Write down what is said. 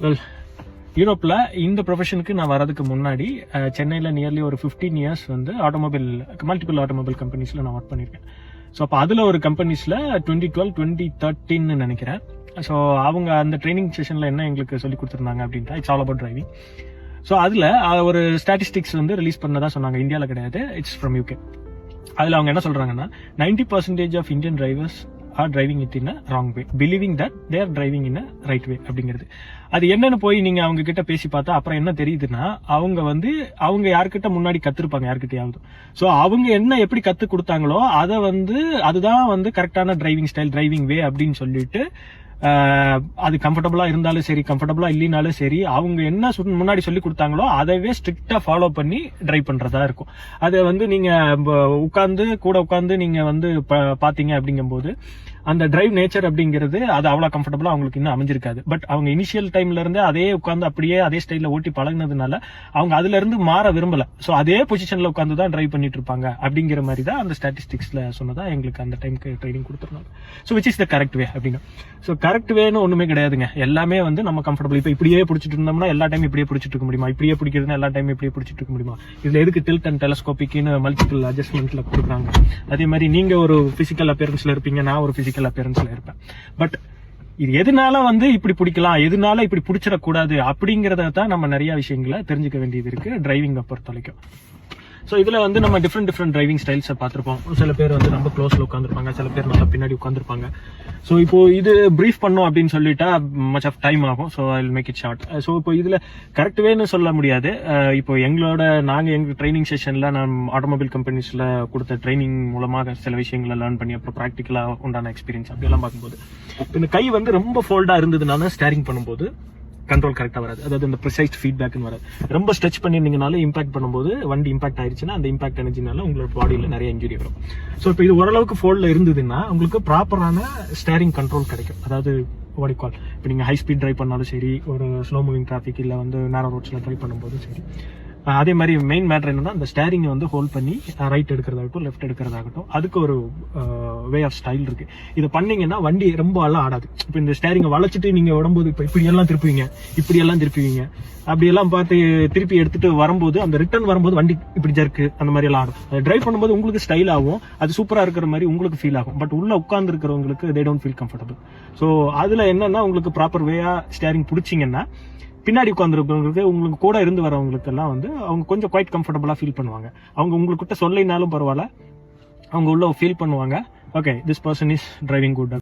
Well, யூரோப்பில் இந்த ப்ரொஃபஷனுக்கு நான் வரதுக்கு முன்னாடி சென்னையில் நியர்லி ஒரு 15 இயர்ஸ் வந்து மல்டிபிள் ஆட்டோமொபைல் கம்பெனிஸில் நான் ஒர்க் பண்ணியிருக்கேன். ஸோ அப்போ அதில் ஒரு கம்பெனிஸில் 2012 2013 நினைக்கிறேன். ஸோ அவங்க அந்த ட்ரைனிங் செஷனில் என்ன எங்களுக்கு சொல்லி கொடுத்துருந்தாங்க அப்படின்ட்டா, it's all about driving. So அதில் ஒரு ஸ்டாட்டிஸ்டிக்ஸ் வந்து ரிலீஸ் பண்ணதான் சொன்னாங்க. இந்தியாவில் கிடையாது, இட்ஸ் ஃப்ரம் UK. அதில் அவங்க என்ன சொல்கிறாங்கன்னா, 90% of Indian drivers are driving it in a wrong way, believing that they are driving in a right way அப்படிங்கிறது. அது என்னன்னு போய் நீங்க அவங்க கிட்ட பேசி பார்த்தா அப்புறம் என்ன தெரியுதுன்னா, அவங்க யாருக்கிட்ட முன்னாடி கத்துருப்பாங்க, யாருக்கிட்டையாவது. ஸோ அவங்க என்ன எப்படி கத்து கொடுத்தாங்களோ அதை அதுதான் வந்து கரெக்டான டிரைவிங் ஸ்டைல், டிரைவிங் வே அப்படின்னு சொல்லிட்டு அது கம்ஃபர்டபுளா இருந்தாலும் சரி, கம்ஃபர்டபுளா இல்லைனாலும் சரி, அவங்க என்ன முன்னாடி சொல்லி கொடுத்தாங்களோ அதவே ஸ்ட்ரிக்டா ஃபாலோ பண்ணி டிரைவ் பண்றதா இருக்கும். அதை நீங்க கூட உட்காந்து நீங்க பாத்தீங்க அப்படிங்கும்போது அந்த டிரைவ் நேச்சர் அப்படிங்கிறது அது அவ்வளவு கம்ஃபர்டபுளா அவங்களுக்கு இன்னும் அமைஞ்சிருக்காது. பட் அவங்க இனிஷியல் டைம்ல இருந்து அதே உட்காந்து அப்படியே அதே ஸ்டைல ஓட்டி பழகினதுனால அவங்க அதுல இருந்து மாற விரும்பல. ஸோ அதே பொசிஷன்ல உட்காந்து தான் டிரைவ் பண்ணிட்டு இருப்பாங்க அப்படிங்கிற மாதிரி தான் அந்த ஸ்டாட்டிஸ்டிக்ஸ்ல சொன்னதா எங்களுக்கு அந்த டைமுக்கு ட்ரைனிங் கொடுத்துருந்தாங்க. So which is the correct way அப்படின்னு. ஸோ கரெக்ட் வேன்னு ஒண்ணுமே கிடையாதுங்க. எல்லாமே நம்ம கம்ஃபர்டபுள். இப்போ இப்படியே பிடிச்சிட்டு இருந்தோம்னா எல்லா டைம் இப்படியே பிடிச்சிட்டு இருக்க முடியுமா? இப்படியே பிடிக்கிறதுனா எல்லா டைம் இப்படியே பிடிச்சிட்டு இருக்க முடியுமா? இதுல எதுக்கு டில்ட் அண்ட் டெலஸ்கோபிக்னு மல்டிபிள் அட்ஜஸ்ட்மெண்ட்ல கொடுக்குறாங்க. அதே மாதிரி நீங்க ஒரு பிசிக்கல் அப்பியரன்ஸ்ல இருப்பீங்க, நான் ஒரு பிசிக்கல் அப்பியரன்ஸ்ல இருப்பேன். பட் இது எதனால இப்படி பிடிக்கலாம், எதனால இப்படி பிடிச்சிடக்கூடாது அப்படிங்கறத தான் நம்ம நிறைய விஷயங்களை தெரிஞ்சுக்க வேண்டியது இருக்கு டிரைவிங்கை பொறுத்த வரைக்கும். ஸோ இதுல நம்ம டிஃப்ரெண்ட் டிரைவிங் ஸ்டைல்ஸை பார்த்துருப்போம். சில பேர் ரொம்ப க்ளோஸ்ல உட்காந்துருப்பாங்க, சில பேர் நல்லா பின்னாடி உட்காந்துருப்பாங்க. ஸோ இப்போ இது பிரீஃப் பண்ணோம் அப்படின்னு சொல்லிட்டா மச் ஆஃப் டைம் ஆகும். So I will make it short. So இப்போ இதுல கரெக்ட் வேன்னு சொல்ல முடியாது. இப்போ எங்க ட்ரைனிங் செஷன்ல நான் ஆட்டோமொபைல் கம்பெனிஸ்ல கொடுத்த ட்ரைனிங் மூலமாக சில விஷயங்களை லேர்ன் பண்ணி அப்புறம் ப்ராக்டிக்கலா உண்டான எக்ஸ்பீரியன்ஸ் அப்படியெல்லாம் பார்க்கும்போது இந்த கை ரொம்ப ஃபோல்டா இருந்ததுனால ஸ்டேரிங் பண்ணும்போது கண்ட்ரோல் கரெக்டா வராது. அதாவது இந்த ப்ரிசைஸ் ஃபீட்பேக்னு வராது. ரொம்ப ஸ்ட்ரெச் பண்ணிருந்தீங்கனால இம்பாக்ட் பண்ணும்போது வண்டி இம்பாக்ட் ஆயிடுச்சுன்னா அந்த இம்பாக்ட் எனர்ஜினால உங்களோட பாடியில நிறைய இன்ஜுரி வரும். ஸோ இப்போ இது ஓரளவுக்கு ஃபோல்ட்ல இருந்ததுன்னா உங்களுக்கு ப்ராப்பரான ஸ்டேரிங் கண்ட்ரோல் கிடைக்கும். அதாவது வாடிக்கால் இப்போ நீங்க ஹை ஸ்பீட் டிரைவ் பண்ணாலும் சரி, ஒரு ஸ்லோ மூவிங் டிராஃபிக் இல்ல நேரோ ரோட்ஸ்ல டிரைவ் பண்ணும்போதும் சரி. அதே மாதிரி மெயின் மேட்டர் என்னன்னா, அந்த ஸ்டேரிங் ஹோல்ட் பண்ணி ரைட் எடுக்கிறதாகட்டும் லெஃப்ட் எடுக்கிறதாகட்டும் அதுக்கு ஒரு வே ஆஃப் ஸ்டைல் இருக்கு. இதை பண்ணீங்கன்னா வண்டி ரொம்ப எல்லாம் ஆடாது. இப்போ இந்த ஸ்டேரிங்கை வளைச்சிட்டு நீங்க உடம்போது இப்போ இப்படி எல்லாம் திருப்புவீங்க அப்படியெல்லாம் பார்த்து திருப்பி எடுத்துட்டு வரும்போது அந்த ரிட்டர்ன் வரும்போது வண்டி இப்படி ஜர்க்கு அந்த மாதிரி எல்லாம் ஆடும். அதை டிரைவ் பண்ணும்போது உங்களுக்கு ஸ்டைல் ஆகும், அது சூப்பரா இருக்கிற மாதிரி உங்களுக்கு ஃபீல் ஆகும். பட் உள்ள உட்கார்ந்து இருக்கிறவங்களுக்கு they don't feel comfortable. So அதுல என்னன்னா, உங்களுக்கு ப்ராப்பர் வேயா ஸ்டேரிங் பிடிச்சிங்கன்னா பின்னாடி உட்காந்துருக்கிறவங்களுக்கு, உங்களுக்கு கூட இருந்து வரவங்களுக்கு எல்லாம் அவங்க கொஞ்சம் குவைட் கம்ஃபர்டபுளா ஃபீல் பண்ணுவாங்க. அவங்க உங்ககிட்ட சொல்லினாலும் பரவாயில்ல, அவங்க உள்ள ஃபீல் பண்ணுவாங்க, okay this person is driving good.